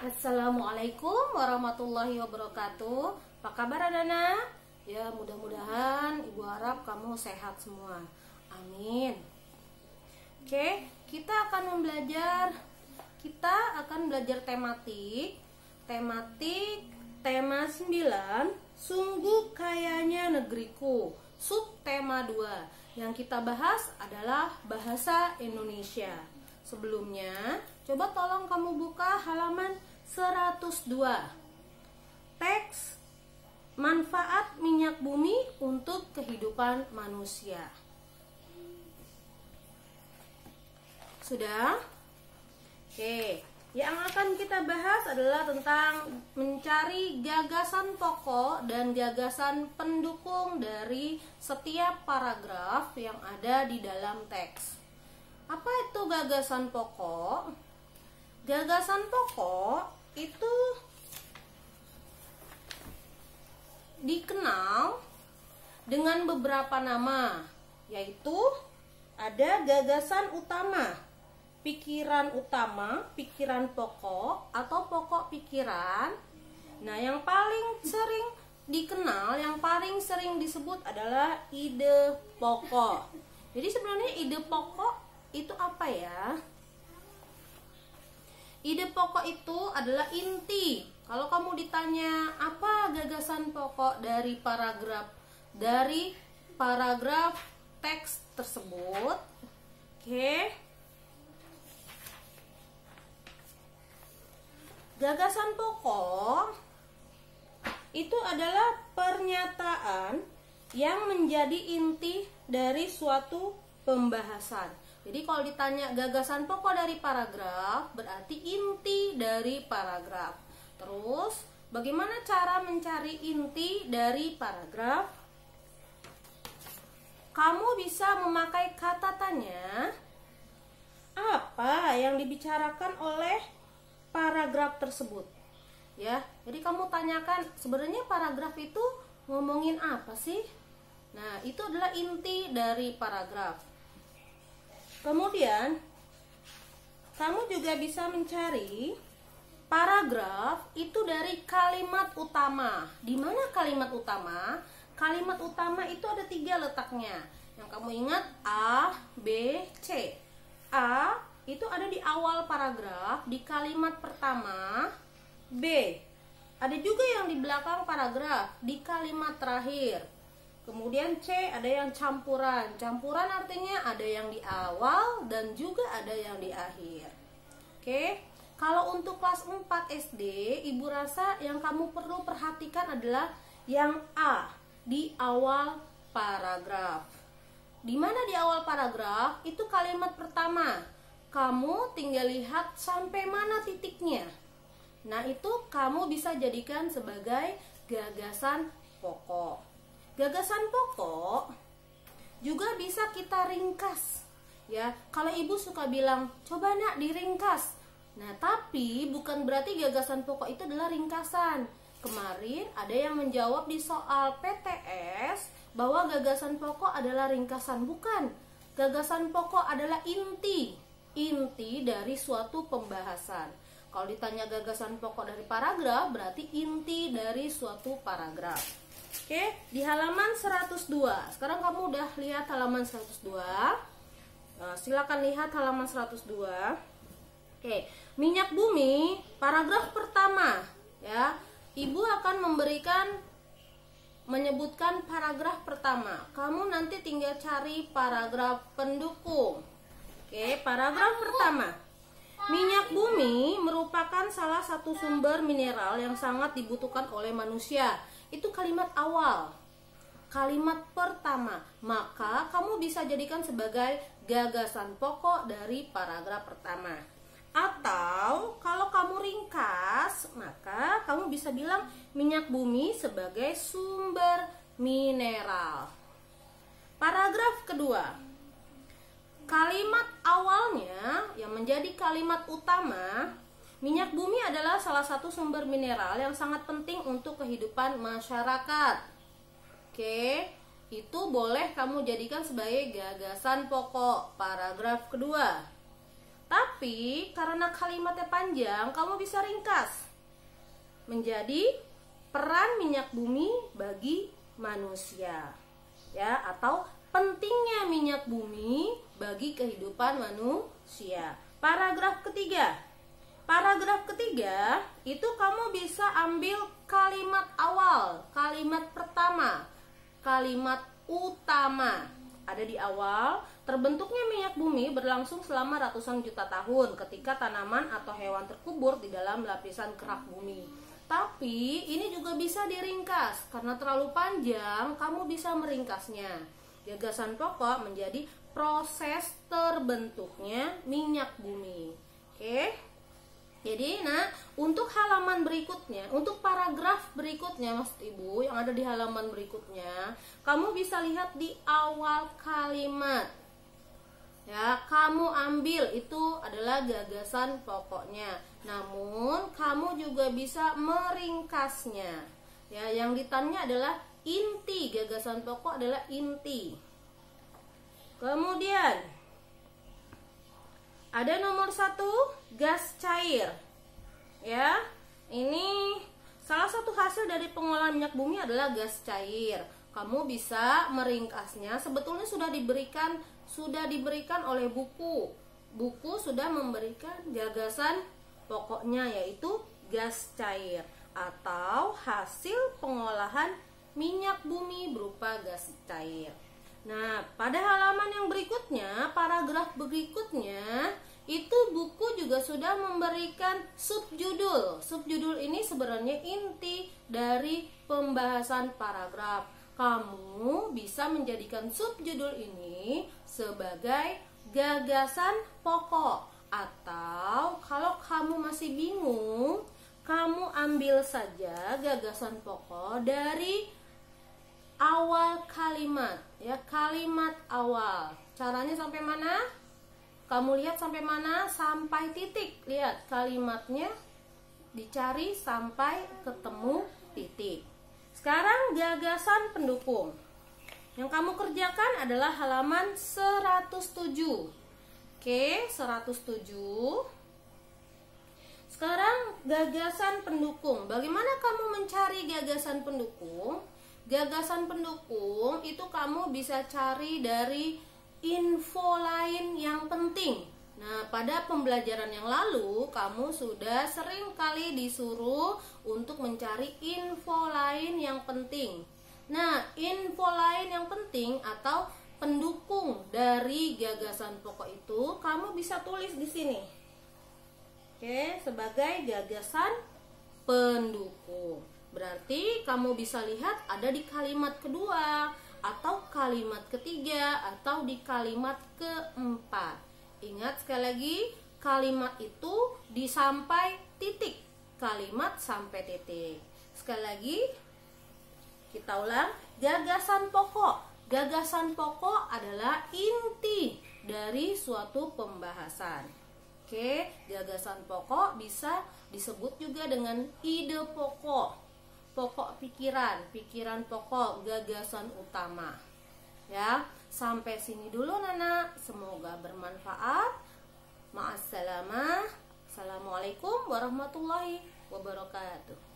Assalamualaikum warahmatullahi wabarakatuh. Apa kabar anak-anak? Ya, mudah-mudahan Ibu harap kamu sehat semua. Amin. Oke, kita akan belajar tematik tema 9, sungguh kayanya negeriku. Subtema 2. Yang kita bahas adalah bahasa Indonesia. Sebelumnya, coba tolong kamu buka halaman 102. Teks manfaat minyak bumi untuk kehidupan manusia. Sudah? Oke, yang akan kita bahas adalah tentang mencari gagasan pokok dan gagasan pendukung dari setiap paragraf yang ada di dalam teks. Apa itu gagasan pokok? Gagasan pokok itu dikenal dengan beberapa nama, yaitu ada gagasan utama, pikiran utama, pikiran pokok, atau pokok pikiran. Nah, yang paling sering dikenal, yang paling sering disebut adalah ide pokok. Jadi sebenarnya ide pokok itu apa ya? Ide pokok itu adalah inti. Kalau kamu ditanya apa gagasan pokok dari paragraf teks tersebut, oke. Gagasan pokok itu adalah pernyataan yang menjadi inti dari suatu pembahasan. Jadi kalau ditanya gagasan pokok dari paragraf, berarti inti dari paragraf. Terus, bagaimana cara mencari inti dari paragraf? Kamu bisa memakai kata tanya. Apa yang dibicarakan oleh paragraf tersebut? Ya, jadi kamu tanyakan sebenarnya paragraf itu ngomongin apa sih? Nah, itu adalah inti dari paragraf. Kemudian, kamu juga bisa mencari paragraf itu dari kalimat utama. Di mana kalimat utama? Kalimat utama itu ada 3 letaknya. Yang kamu ingat A, B, C. A itu ada di awal paragraf, di kalimat pertama. B ada juga yang di belakang paragraf, di kalimat terakhir. Kemudian C ada yang campuran. Campuran artinya ada yang di awal dan juga ada yang di akhir. Oke. Kalau untuk kelas 4 SD, Ibu rasa yang kamu perlu perhatikan adalah yang A, di awal paragraf. Di mana di awal paragraf? Itu kalimat pertama. Kamu tinggal lihat sampai mana titiknya. Nah, itu kamu bisa jadikan sebagai gagasan pokok. Gagasan pokok juga bisa kita ringkas. Ya, kalau Ibu suka bilang, "Coba Nak diringkas." Nah, tapi bukan berarti gagasan pokok itu adalah ringkasan. Kemarin ada yang menjawab di soal PTS bahwa gagasan pokok adalah ringkasan. Bukan. Gagasan pokok adalah inti dari suatu pembahasan. Kalau ditanya gagasan pokok dari paragraf, berarti inti dari suatu paragraf. Oke, di halaman 102. Sekarang kamu udah lihat halaman 102. Silakan lihat halaman 102. Oke, minyak bumi, paragraf pertama, ya. Ibu akan menyebutkan paragraf pertama. Kamu nanti tinggal cari paragraf pendukung. Oke, paragraf pertama. Minyak bumi merupakan salah satu sumber mineral yang sangat dibutuhkan oleh manusia. Itu kalimat awal, kalimat pertama. Maka kamu bisa jadikan sebagai gagasan pokok dari paragraf pertama. Atau kalau kamu ringkas, maka kamu bisa bilang minyak bumi sebagai sumber mineral. Paragraf kedua. Kalimat awalnya yang menjadi kalimat utama, minyak bumi adalah salah satu sumber mineral yang sangat penting untuk kehidupan masyarakat. Oke, itu boleh kamu jadikan sebagai gagasan pokok paragraf kedua. Tapi karena kalimatnya panjang, kamu bisa ringkas menjadi peran minyak bumi bagi manusia, ya, atau pentingnya minyak bumi bagi kehidupan manusia. Paragraf ketiga. Paragraf ketiga itu kamu bisa ambil kalimat awal, kalimat pertama, kalimat utama. Ada di awal, terbentuknya minyak bumi berlangsung selama ratusan juta tahun ketika tanaman atau hewan terkubur di dalam lapisan kerak bumi. Tapi ini juga bisa diringkas, karena terlalu panjang kamu bisa meringkasnya. Gagasan pokok menjadi proses terbentuknya minyak bumi. Oke. Jadi, untuk halaman berikutnya, untuk paragraf berikutnya, Maksud Ibu, yang ada di halaman berikutnya, kamu bisa lihat di awal kalimat. Ya, kamu ambil itu adalah gagasan pokoknya. Namun, kamu juga bisa meringkasnya. Ya, yang ditanya adalah inti, gagasan pokok adalah inti. Kemudian ada nomor 1, gas cair. Ya, ini salah satu hasil dari pengolahan minyak bumi adalah gas cair. Kamu bisa meringkasnya. Sebetulnya sudah diberikan oleh buku. Buku sudah memberikan gagasan pokoknya, yaitu gas cair atau hasil pengolahan minyak bumi berupa gas cair. Nah, pada halaman yang berikutnya, paragraf berikutnya, itu buku juga sudah memberikan subjudul. Subjudul ini sebenarnya inti dari pembahasan paragraf. Kamu bisa menjadikan subjudul ini sebagai gagasan pokok. Atau kalau kamu masih bingung, kamu ambil saja gagasan pokok dari awal kalimat, ya, kalimat awal. Caranya sampai mana? Kamu lihat sampai mana? Sampai titik. Lihat kalimatnya, dicari sampai ketemu titik. Sekarang gagasan pendukung. Yang kamu kerjakan adalah halaman 107. Oke, 107. Sekarang gagasan pendukung. Bagaimana kamu mencari gagasan pendukung? Gagasan pendukung itu kamu bisa cari dari info lain yang penting. Nah, pada pembelajaran yang lalu kamu sudah sering kali disuruh untuk mencari info lain yang penting. Nah, info lain yang penting atau pendukung dari gagasan pokok itu kamu bisa tulis di sini. Oke, sebagai gagasan pendukung. Berarti kamu bisa lihat ada di kalimat kedua, atau kalimat ketiga, atau di kalimat keempat. Ingat sekali lagi, kalimat itu disampai titik. Kalimat sampai titik. Sekali lagi, kita ulang, gagasan pokok. Gagasan pokok adalah inti dari suatu pembahasan. Oke, gagasan pokok bisa disebut juga dengan ide pokok. Pokok pikiran, pikiran pokok, gagasan utama. Ya, sampai sini dulu Nana. Semoga bermanfaat. Ma'assalamah. Assalamualaikum warahmatullahi wabarakatuh.